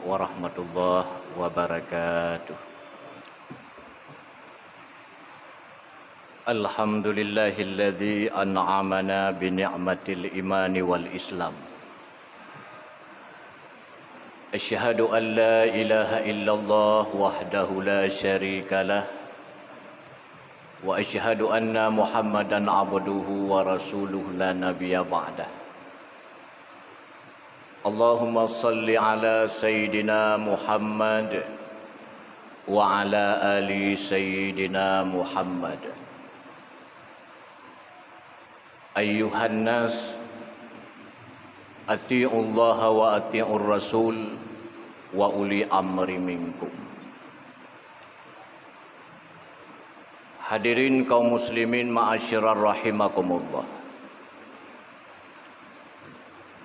warahmatullahi wabarakatuh. Alhamdulillahilladzi an'amana bi ni'matil imani wal islam. Asyhadu an la ilaha illallah wahdahu la syarikalah wa asyhadu anna Muhammadan abduhu wa rasuluhu la nabiyya ba'dah. Allahumma salli ala sayyidina Muhammad wa ala ali sayyidina Muhammad. Ayyuhan nas ati'ullaha wa ati'ur rasul wa uli amri minkum. Hadirin kaum muslimin ma'asyirar rahimakumullah.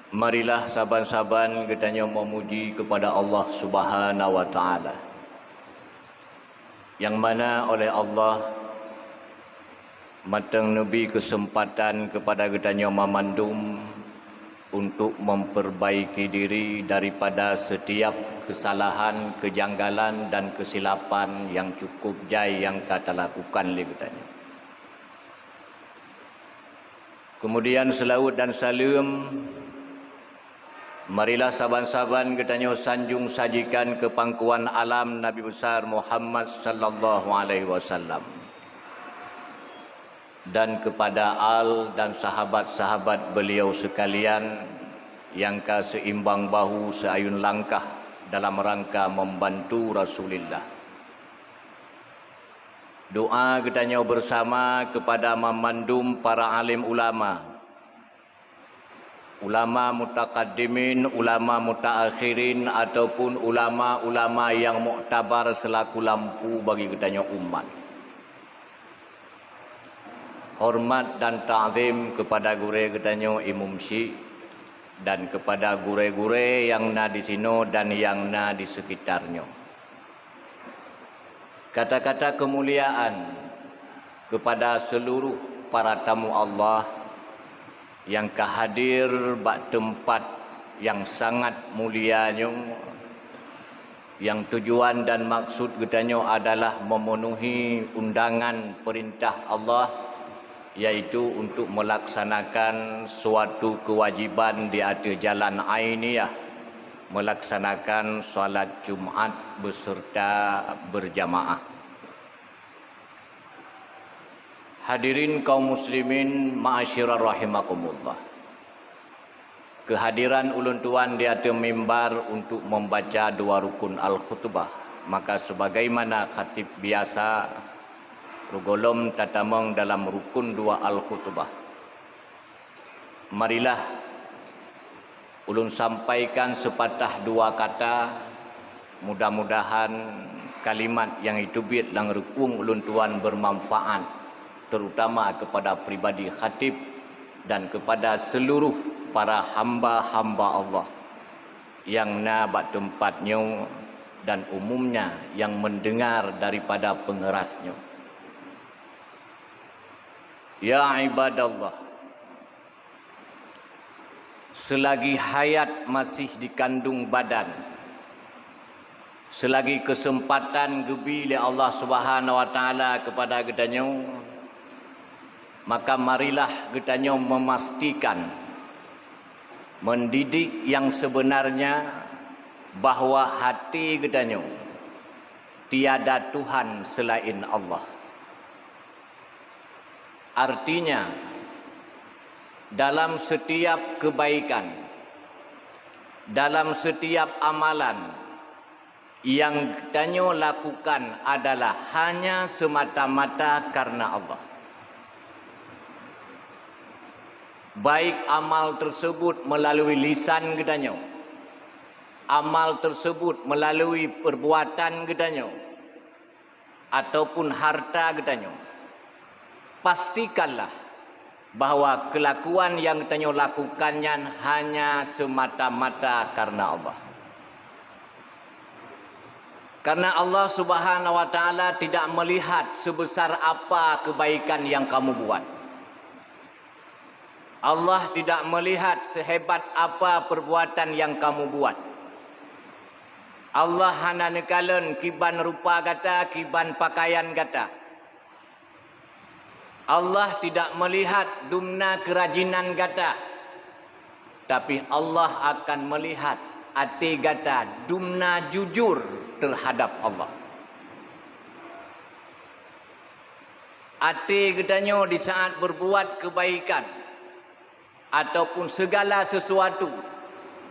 Marilah saban-saban kita memuji kepada Allah Subhanahu wa taala, yang mana oleh Allah matang Nabi kesempatan kepada kita memandum untuk memperbaiki diri daripada setiap kesalahan, kejanggalan dan kesilapan yang cukup jai yang kita lakukan oleh kita. Kemudian selawat dan salam marilah saban-saban kita sanjung sajikan ke pangkuan alam Nabi besar Muhammad sallallahu alaihi wasallam, dan kepada al dan sahabat-sahabat beliau sekalian yang seimbang bahu seayun langkah dalam rangka membantu Rasulullah. Doa kita bersama kepada memandum para alim ulama, ulama mutaqaddimin, ulama mutaakhirin ataupun ulama-ulama yang muktabar selaku lampu bagi kita umat. Hormat dan ta'zim kepada gure ketanyo Imam Syekh dan kepada gure-gure yang na di sini dan yang na di sekitarnya. Kata-kata kemuliaan kepada seluruh para tamu Allah yang kehadir bak tempat yang sangat mulianya, yang tujuan dan maksud ketanyo adalah memenuhi undangan perintah Allah, yaitu untuk melaksanakan suatu kewajiban di atas jalan ainiyah, melaksanakan solat Jumat beserta berjamaah. Hadirin kaum muslimin ma'asyirar rahimakumullah. Kehadiran ulun tuan di atas mimbar untuk membaca dua rukun al-khutbah, maka sebagaimana khatib biasa rugolom tatamong dalam rukun dua al-khutbah, marilah ulun sampaikan sepatah dua kata, mudah-mudahan kalimat yang itu biat lang rukun ulun tuan bermanfaat, terutama kepada pribadi khatib dan kepada seluruh para hamba-hamba Allah yang na bak tempatnya dan umumnya yang mendengar daripada pengerasnya. Ya ibadallah, selagi hayat masih dikandung badan, selagi kesempatan gebi oleh Allah Subhanahu wa taala kepada kitanya, maka marilah kitanya memastikan, mendidik yang sebenarnya bahawa hati kitanya tiada Tuhan selain Allah. Artinya, dalam setiap kebaikan, dalam setiap amalan yang kita lakukan adalah hanya semata-mata karena Allah. Baik amal tersebut melalui lisan kita, amal tersebut melalui perbuatan kita, ataupun harta kita, pastikanlah bahawa kelakuan yang kita lakukannya hanya semata-mata karena Allah. Karena Allah Subhanahu wa taala tidak melihat sebesar apa kebaikan yang kamu buat. Allah tidak melihat sehebat apa perbuatan yang kamu buat. Allah hana nekalen kiban rupa kata, kiban pakaian kata. Allah tidak melihat dumna kerajinan kata, tapi Allah akan melihat hati kata dumna jujur terhadap Allah. Hati katanya di saat berbuat kebaikan ataupun segala sesuatu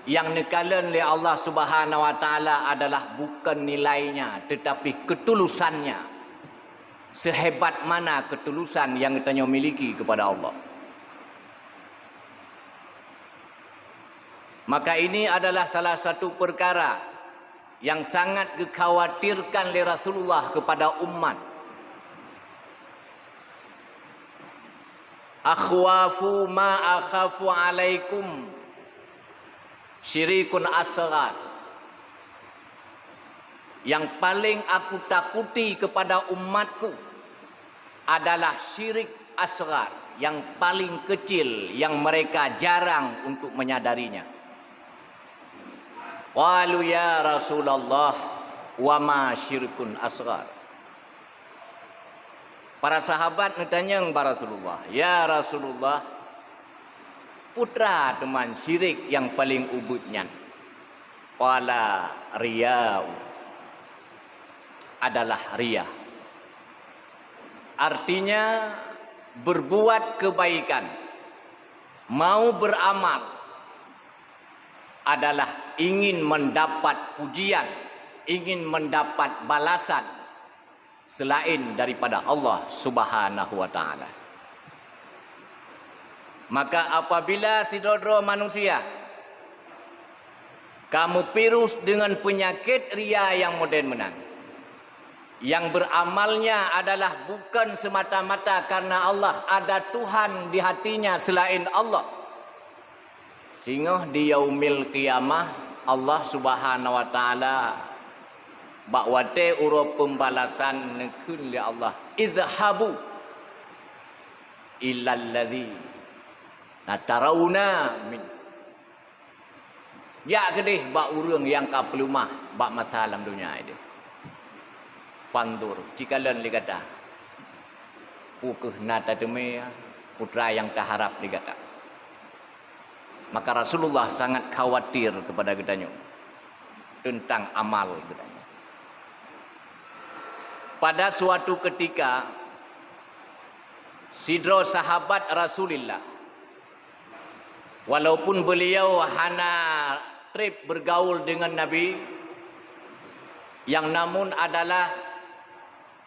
yang nekalan oleh Allah Subhanahu wa taala adalah bukan nilainya tetapi ketulusannya. Sehebat mana ketulusan yang kita miliki kepada Allah. Maka ini adalah salah satu perkara yang sangat dikhawatirkan oleh Rasulullah kepada umat. Akhwafu ma akhafu alaikum syirikun asghar. Yang paling aku takuti kepada umatku adalah syirik asghar, yang paling kecil yang mereka jarang untuk menyadarinya. Qalu ya Rasulullah wa ma syirkun asghar. Para sahabat bertanya kepada Rasulullah, ya Rasulullah, putra teman syirik yang paling ubudnya. Qala riya'u, adalah riya. Artinya berbuat kebaikan, mau beramal adalah ingin mendapat pujian, ingin mendapat balasan selain daripada Allah Subhanahu wa taala. Maka apabila saudara manusia kamu virus dengan penyakit riya yang moden menang, yang beramalnya adalah bukan semata-mata karena Allah, ada Tuhan di hatinya selain Allah, sehingga di yaumil qiyamah Allah Subhanahu wa taala bakwate uro pembalasan nekun li Allah, izhabu illal ladzi natarawna min, ya kedih bak urang yang ka pelumah bak masalah dunia ini. Fandur, jika len dikata pukuh nata demi putra yang tak harap dikata. Maka Rasulullah sangat khawatir kepada kitanya tentang amal kitanya. Pada suatu ketika sidro sahabat Rasulullah, walaupun beliau hana trip bergaul dengan Nabi, yang namun adalah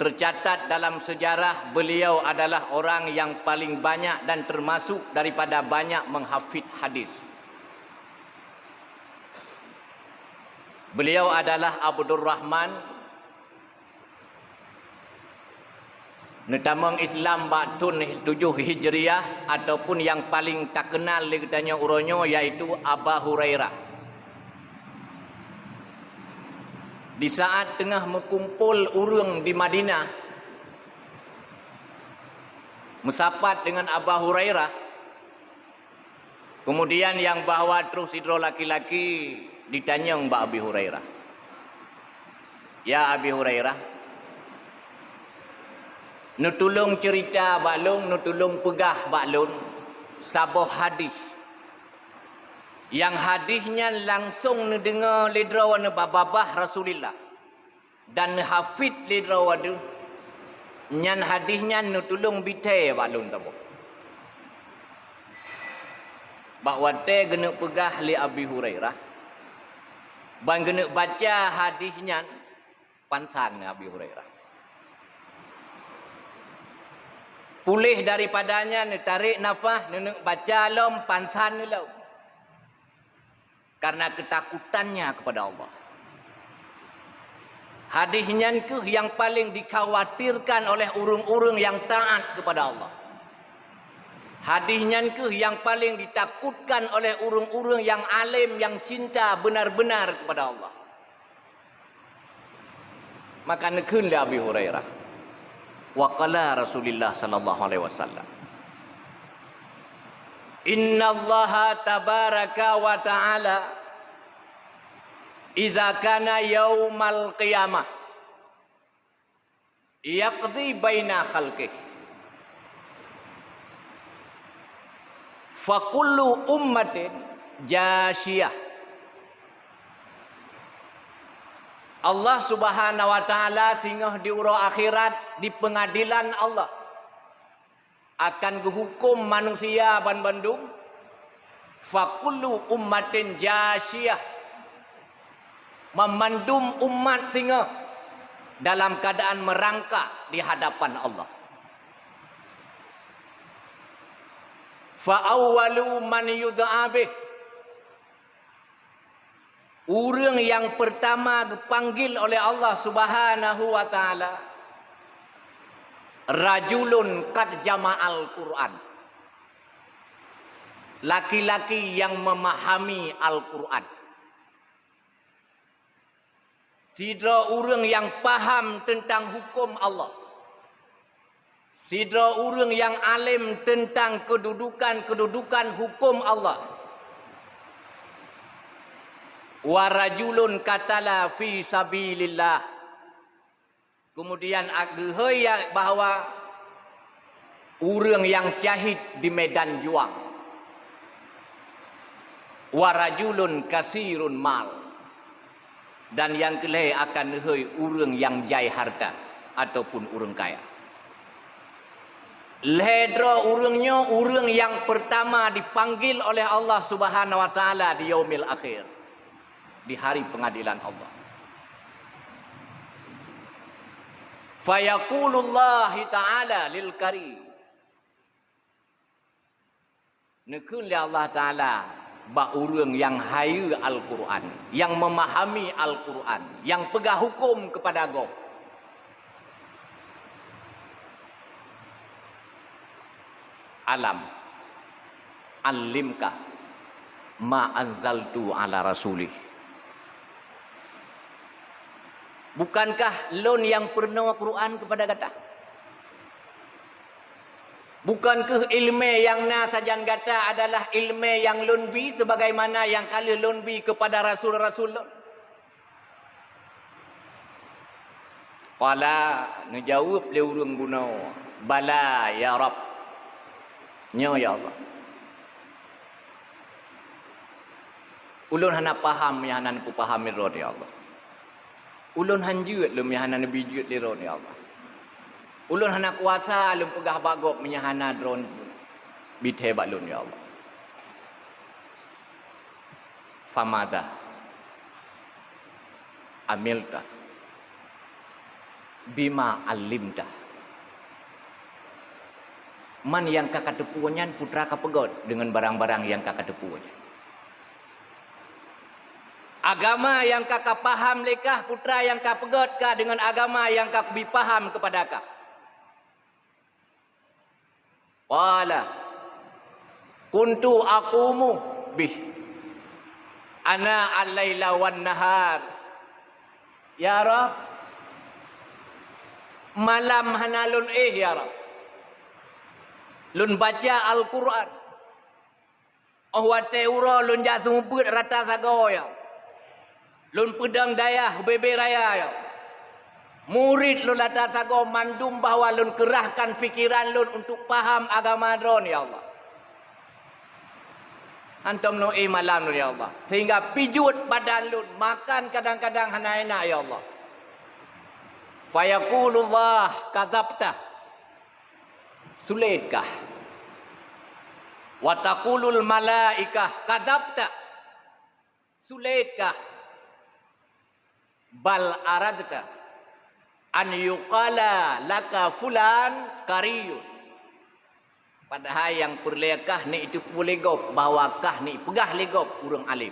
tercatat dalam sejarah beliau adalah orang yang paling banyak dan termasuk daripada banyak menghafid hadis. Beliau adalah Abdurrahman, netamang Islam batun 7 Hijriah, ataupun yang paling tak kenal katanya uronyo yaitu Abu Hurairah. Di saat tengah berkumpul urang di Madinah, musapat dengan Abu Hurairah, kemudian yang bawa terus hidro laki-laki ditanya Mbak Abi Hurairah, ya Abi Hurairah, nutulung cerita baklun, nutulung pegah baklun sabuh hadis, yang hadisnya langsung dengar lidrawan babah Rasulullah dan hafid lidrawan nyan hadisnya nutulung bite balun tabu bahawa te gena pegah li Abi Hurairah ban gena baca hadisnya pansan Abi Hurairah pulih daripadanya tarik nafas nenek baca lom pansan lom karena ketakutannya kepada Allah. Hadisnya ke yang paling dikhawatirkan oleh urung-urung yang taat kepada Allah. Hadisnya ke yang paling ditakutkan oleh urung-urung yang alim, yang cinta benar-benar kepada Allah. Maka nekun li Abi Hurairah. Wa qala Rasulullah sallallahu alaihi wasallam, Inna Allah tabaraka wa ta'ala iza kana yaumal qiyamah yaqdi baina khalqih fa kullu ummatin jasiyah. Allah Subhanahu wa taala singgah di uro akhirat di pengadilan Allah akan hukum manusia ban bandung fa kullu ummatin jasiyah, memandum umat singa dalam keadaan merangkak di hadapan Allah. Fa awwalu man yud'a bih, orang yang pertama dipanggil oleh Allah Subhanahu wa taala, rajulun qad jama'al Quran, laki-laki yang memahami Al-Quran. Sidra orang yang paham tentang hukum Allah, sidra orang yang alim tentang kedudukan hukum Allah. Wa rajulun qatala fi sabilillah, kemudian agehaya bahawa orang yang jahid di medan juang. Wa rajulun kasirun mal, dan yang kelih akan hei orang yang jai harta ataupun orang kaya. Ledra orangnya orang yang pertama dipanggil oleh Allah Subhanahu wa taala di yaumil akhir, di hari pengadilan Allah. Fayaqulullah ta'ala lil karim, nekun li Allah taala ba orang yang hayu Al-Quran, yang memahami Al-Quran, yang pegang hukum kepada God. Alam alimka ma anzaltu ala rasulih. Bukankah lon yang pernah Quran kepada kata? Bukankah ilmu yang na sajan kata adalah ilmu yang lunbi sebagaimana yang kali lunbi kepada rasul-rasul? Qala ngejawab le urang guna, bala ya Rabb, nya ya Allah. Ulun hana paham yang hana pu paham rod ya Allah. Ulun hanjut lum yang hana nabi jut le rod ya Allah. Ulun hana kuasa lum pegah bagop menyahana drone bithe balun ya Allah. Famada amilta bima alimta. Man yang kakak tepuannya putra kapegot dengan barang-barang yang kakak tepuannya. Agama yang kakak paham lekah putra yang kakak pegot kah dengan agama yang kakak bipaham kepada kah? Wala kuntu aqumu bih ana al-laila wan nahar. Ya Rabb, malam hanalun ya Rabb, lun baca Al-Quran. Oh wate uro lun jasung put rata sagoya. Lun pedang dayah bebe raya ya. Murid lun rata sago mandum bahawa lun kerahkan fikiran lun untuk paham agama dron ya Allah. Antum no malam lun ya Allah. Sehingga pijut badan lun, makan kadang-kadang hana enak ya Allah. Fayaqulullah kadzabta. Sulitkah? Wa taqulul malaikah kadzabta. Sulitkah? Bal aradta an yuqala laka fulan qariyun. Padahal yang perlekah ni itu boleh gop bahawa kah ni pegah legop urang alim.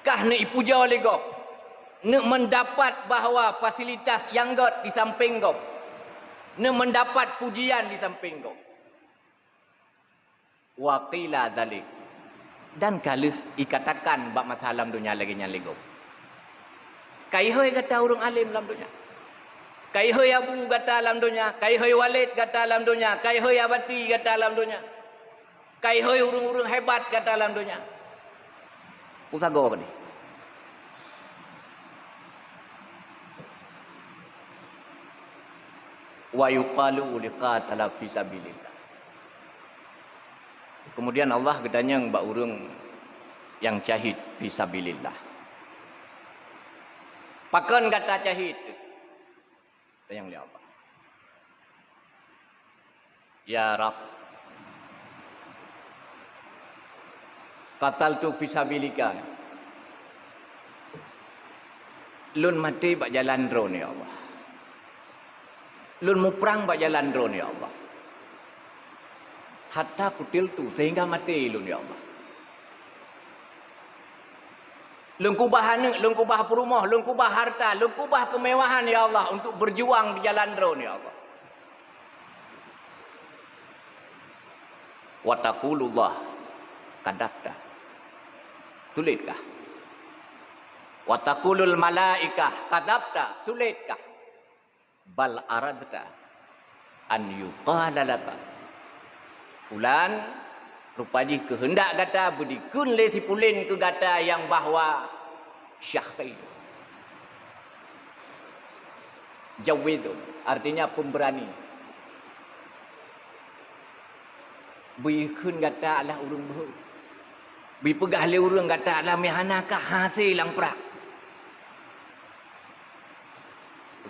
Kah ni puja legop. Nak mendapat bahawa fasilitas yang got di samping gop. Nak mendapat pujian di samping gop. Wa qila dzalik. Dan kalau dikatakan bab masalah dunia lagi nya legop. Kaihoi kata urang alim dalam dunia. Kaihoi abu kata dalam dunia. Kaihoi walid kata dalam dunia. Kaihoi abati kata dalam dunia. Kaihoi urang-urang hebat kata dalam dunia. Usago apa ni? wa yuqalu liqatala fi sabilillah. Kemudian Allah gedanya mbak urang yang cahid fi sabilillah. Pakan kata cahid tu. Yang lihat apa? Ya Rab, qataltu fi sabilika. Lun mati bak jalan drone ya Allah. Lun muprang bak jalan drone ya Allah. Hatta kutil tu sehingga mati lun ya Allah. Lun kubah anak, lun kubah perumah, lun kubah harta, lun kubah kemewahan ya Allah untuk berjuang di jalan drone ya Allah. Wa taqulullah kadakta. Sulitkah? Wa taqulul malaikah kadabta. Sulitkah? Bal aradta an yuqala laka fulan rupanya kehendak kata berdikun le si pulin ke kata yang bahwa syahid jawidun artinya pemberani bikun kata lah urang behu bi pegah le urang kata lah mihana ka hasil lang prak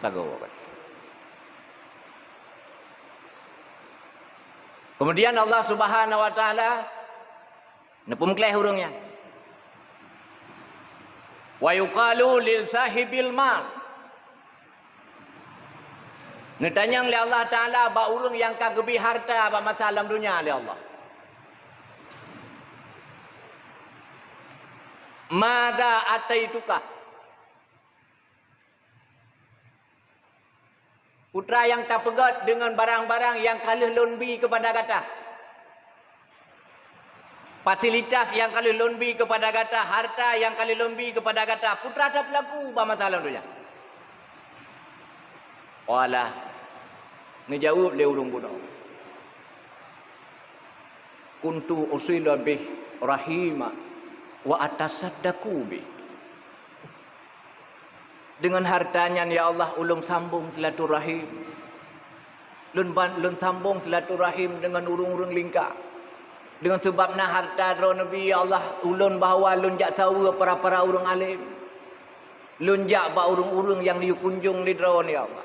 tago. Kemudian Allah Subhanahu wa taala nepumkleh urangnya. Wa yuqalu lil sahibil mal. Netanyang li Allah taala ba urang yang kagebi harta ba masalah dunia li Allah. Madza ataituka? Putra yang tak pegat dengan barang-barang yang kalih lonbi kepada kata. Fasilitas yang kalih lonbi kepada kata. Harta yang kalih lonbi kepada kata. Putra tak berlaku apa masalah dunia. Walah. Ngejawab le urung budak. Kuntu usila bih rahima wa atasaddaqu bih. Dengan hartanya ya Allah ulung sambung silaturahim. Lun sambung silaturahim dengan urung-urung lingkar. Dengan sebabna harta dro Nabi ya Allah ulun bahawa lun jak sawa para-para urung alim. Lun jak ba urung-urung yang liu kunjung li dro ya Allah.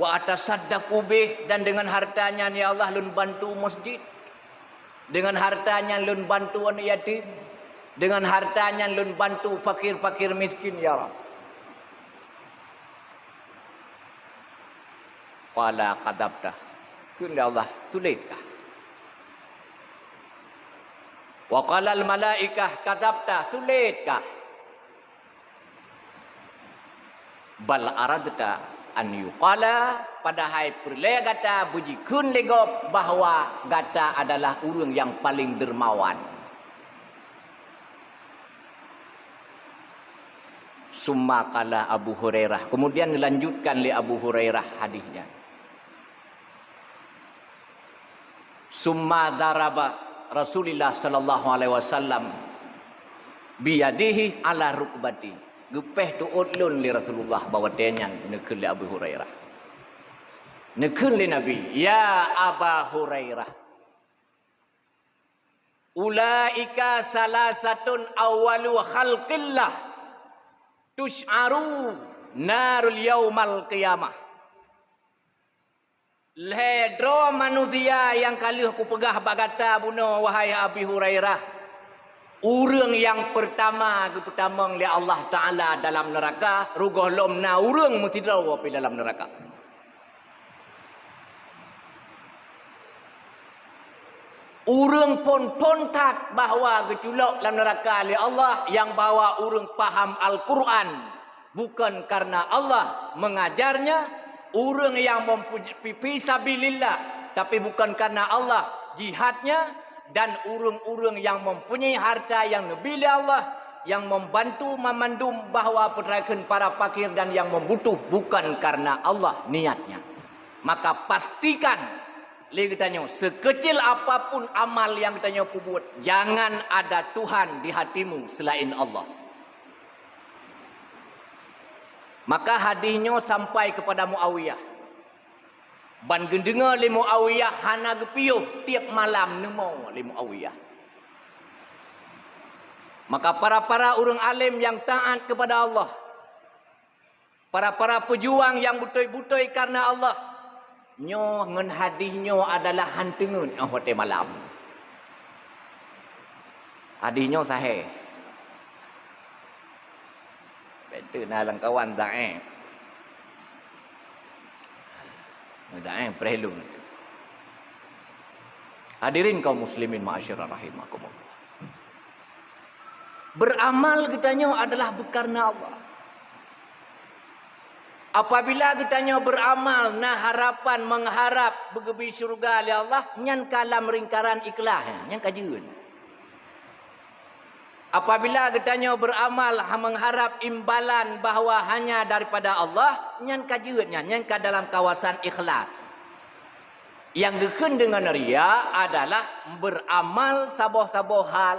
Wa atasaddaqu bih dan dengan hartanya ya Allah lun bantu masjid. Dengan hartanya lun bantu anak yatim. Dengan hartanya lun bantu fakir-fakir miskin ya Allah. Qala kadabta. Kala Allah tulitkah? Wa qala al malaikah kadabta sulitkah? Bal aradta an yuqala padahal perle kata buji kun legop bahawa kata adalah urang yang paling dermawan. Summa qala Abu Hurairah. Kemudian dilanjutkan oleh Abu Hurairah hadisnya. Summa daraba Rasulullah sallallahu alaihi wasallam biyadihi ala rukbati. Gepeh tu odlun li Rasulullah bawa tenyan nekeun li Abu Hurairah. Nekeun li Nabi, ya Aba Hurairah. Ulaika salasatun awwalu khalqillah tusy'aru narul yaumal qiyamah. Ledro manusia yang kali aku pegah bagata bunuh wahai Abi Hurairah. Urang yang pertama oleh Allah Ta'ala dalam neraka. Rugoh lomna urang mesti draw api dalam neraka. Urang pun pontat bahawa geculok dalam neraka oleh Allah. Yang bawa urang paham Al-Quran. Bukan karena Allah mengajarnya. Urang yang mempunyai fisabilillah tapi bukan karena Allah jihadnya, dan urang-urang yang mempunyai harta yang lebih dari Allah yang membantu memandum bahawa pergerakan para fakir dan yang membutuh bukan karena Allah niatnya. Maka pastikan kita sekecil apapun amal yang kita buat, jangan ada Tuhan di hatimu selain Allah. Maka hadisnya sampai kepada Muawiyah. Ban gendengar li Muawiyah hana gepiuh tiap malam nemo li Muawiyah. Maka para-para orang alim yang taat kepada Allah, para-para pejuang yang butoi-butoi karena Allah, nyo ngen hadisnyo adalah hantengun hote malam. Hadisnyo sahih. Betul nalang kawan dae. Dae perlu. Hadirin kaum muslimin ma'asyiral rahimakumullah. Beramal kitanya adalah karena Allah. Apabila kitanya beramal nah harapan mengharap bergebi syurga oleh Allah, nyan kalam ringkaran ikhlas, nyan kajeun. Apabila kitanya beramal mengharap imbalan bahawa hanya daripada Allah, nyan kajeun, nyan ka dalam kawasan ikhlas. Yang gekun dengan riya adalah beramal saboh-saboh hal,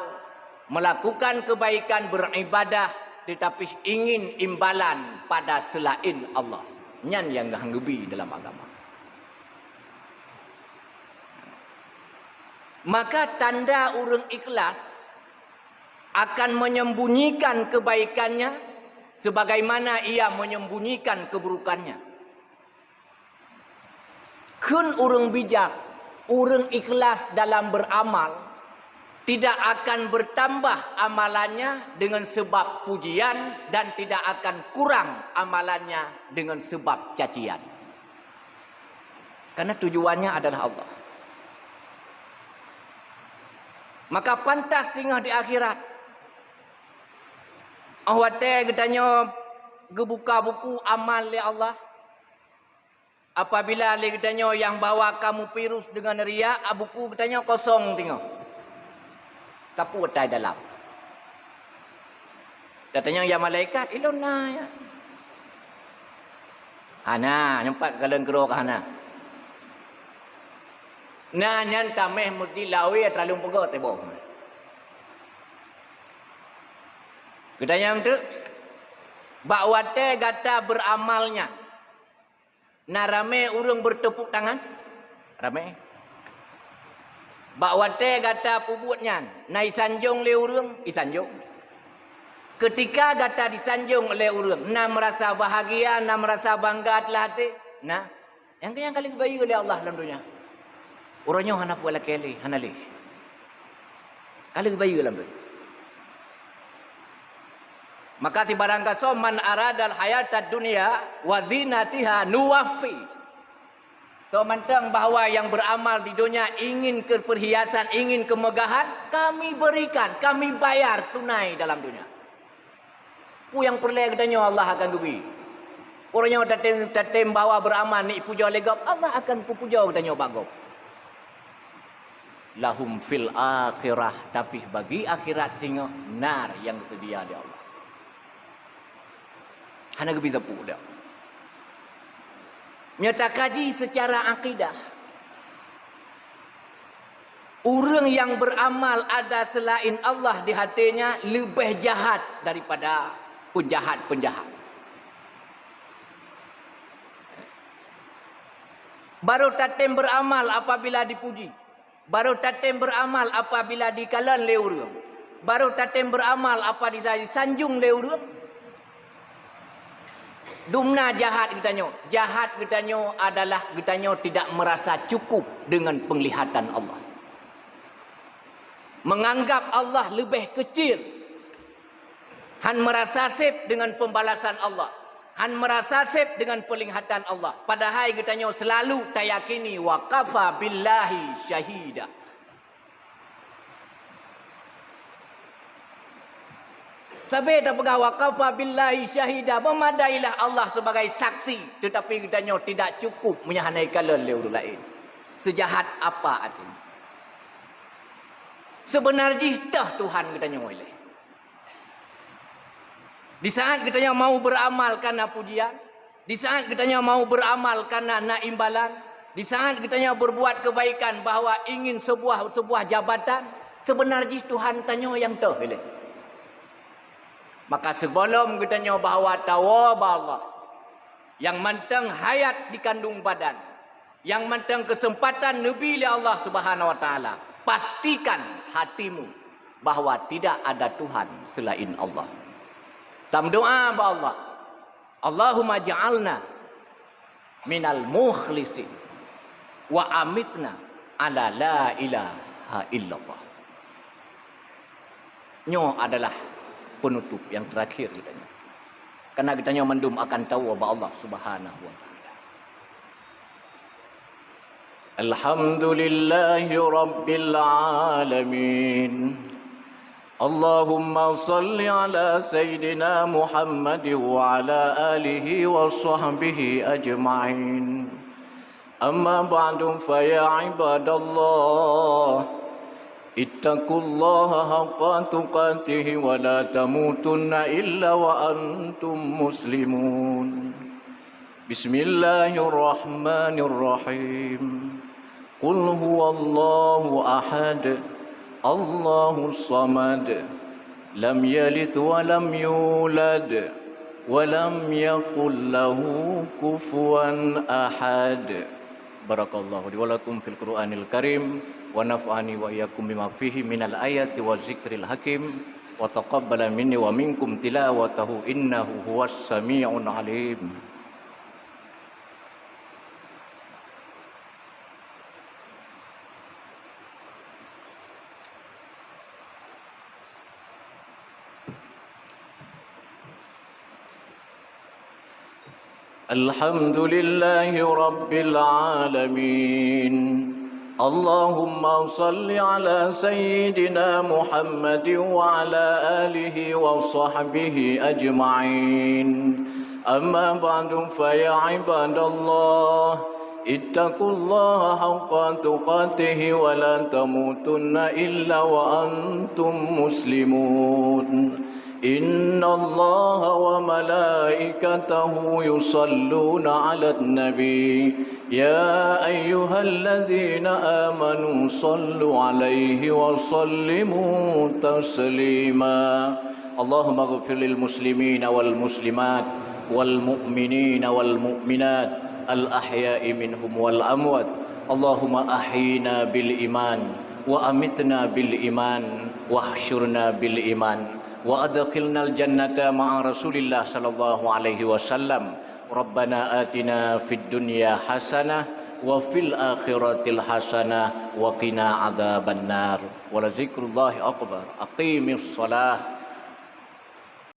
melakukan kebaikan, beribadah, tetapi ingin imbalan pada selain Allah. Nyan yang hanggebi dalam agama. Maka tanda orang ikhlas akan menyembunyikan kebaikannya sebagaimana ia menyembunyikan keburukannya. Kun orang bijak, orang ikhlas dalam beramal, tidak akan bertambah amalannya dengan sebab pujian dan tidak akan kurang amalannya dengan sebab cacian. Karena tujuannya adalah Allah. Maka pantas singgah di akhirat. Awate katanya gebuka buku amal oleh Allah. Apabila katanya yang bawa kamu pirus dengan riya, buku katanya kosong tengok. Kapu atai dalam. Katanya ya malaikat ilona ya. Hana nampak kalian kerok hana. Nah nyan tameh mesti lawi terlalu pegot tebo. Katanya tu bakwate gata beramalnya. Nah rame urang bertepuk tangan. Rame. Bakwate gata pubutnya. Nah isanjung le urang, isanjung. Ketika gata disanjung oleh urang, nah merasa bahagia, nah merasa bangga telah hati. Nah, yang kali bayu oleh Allah dalam dunia. Orangnya hana pula kali, hana leh. Kali bayu dalam dunia. Maka si barang kaso man aradal hayatad dunia wa zinatiha nuwafi. So mantang bahawa yang beramal di dunia ingin keperhiasan, ingin kemegahan, kami berikan, kami bayar tunai dalam dunia. Pu yang perlu katanya Allah akan gubi. Orang yang tatem bawa beramal ni puja legap, Allah akan puja katanya bagop. Lahum fil akhirah, tapi bagi akhirat tengok nar yang sedia di Allah. Hana gebi tepu dia. Nyata kaji secara akidah. Orang yang beramal ada selain Allah di hatinya lebih jahat daripada penjahat-penjahat. Baru tatem beramal apabila dipuji. Baru tatem beramal apabila dikalan le orang. Baru tatem beramal apabila disanjung le orang. Dumna jahat katanya. Jahat katanya adalah katanya tidak merasa cukup dengan penglihatan Allah. Menganggap Allah lebih kecil. Han merasa sip dengan pembalasan Allah. Han merasa sip dengan penglihatan Allah. Padahal katanya selalu tayakini wa kafa billahi syahida. Sampai dah pegang waqafa billahi syahida, memadailah Allah sebagai saksi, tetapi katanya tidak cukup menyahanai kalan le orang lain. Sejahat apa artinya? Sebenarnya tah Tuhan katanya oleh. Di saat katanya mau beramal karena pujian, di saat katanya mau beramal karena nak imbalan, di saat katanya berbuat kebaikan bahawa ingin sebuah jabatan, sebenarnya Tuhan tanya yang tah boleh. Maka sebelum katanya bahawa tawab Allah yang mantang hayat di kandung badan, Yang mentang kesempatan Nabi oleh Allah Subhanahu wa taala. Pastikan hatimu bahawa tidak ada Tuhan selain Allah. Tam doa ba Allah. Allahumma ja'alna minal mukhlisin wa amitna ala la ilaha illallah. Nyo adalah penutup yang terakhir katanya. Karena kita nyo mendum akan tahu bahwa Allah Subhanahu wa taala. Alhamdulillahi rabbil alamin. Allahumma salli ala sayyidina Muhammad wa ala alihi wa sahbihi ajma'in. Amma ba'du fa ya ibadallah, ittaqullaha haqqa tuqatih wa la tamutunna illa wa antum muslimun. Bismillahirrahmanirrahim. Qul huwallahu ahad, Allahus samad, lam yalid wa lam yulad wa lam yakul lahu kufuwan ahad. Barakallahu li wa lakum fil Qur'anil Karim wa naf'ani wa iyyakum bima fihi minal ayati wa zikril hakim wa taqabbala minni wa minkum tilawatahu innahu huwas sami'un alim. Alhamdulillahi rabbil alamin. Allahumma salli ala sayyidina Muhammad wa ala alihi wa sahbihi ajma'in. Amma ba'du fa ya ibadallah, ittaqullaha haqqa tuqatih wa la tamutunna illa wa antum muslimun. Inna Allah wa malaikatahu yusalluna ala nabi. Ya ayyuhalladzina amanu sallu alaihi wa sallimu taslima. Allahumma ghfir lil muslimina wal muslimat wal mu'minina wal mu'minat al ahya'i minhum wal amwat. Allahumma ahyina bil iman wa amitna bil iman wa ahsyurna bil iman wa adkhilnal jannata ma'a Rasulillah sallallahu alaihi wasallam. Rabbana atina fid dunya hasanah wa fil akhiratil hasanah wa qina adzabannar. Wa la zikrullahi akbar. Aqimis shalah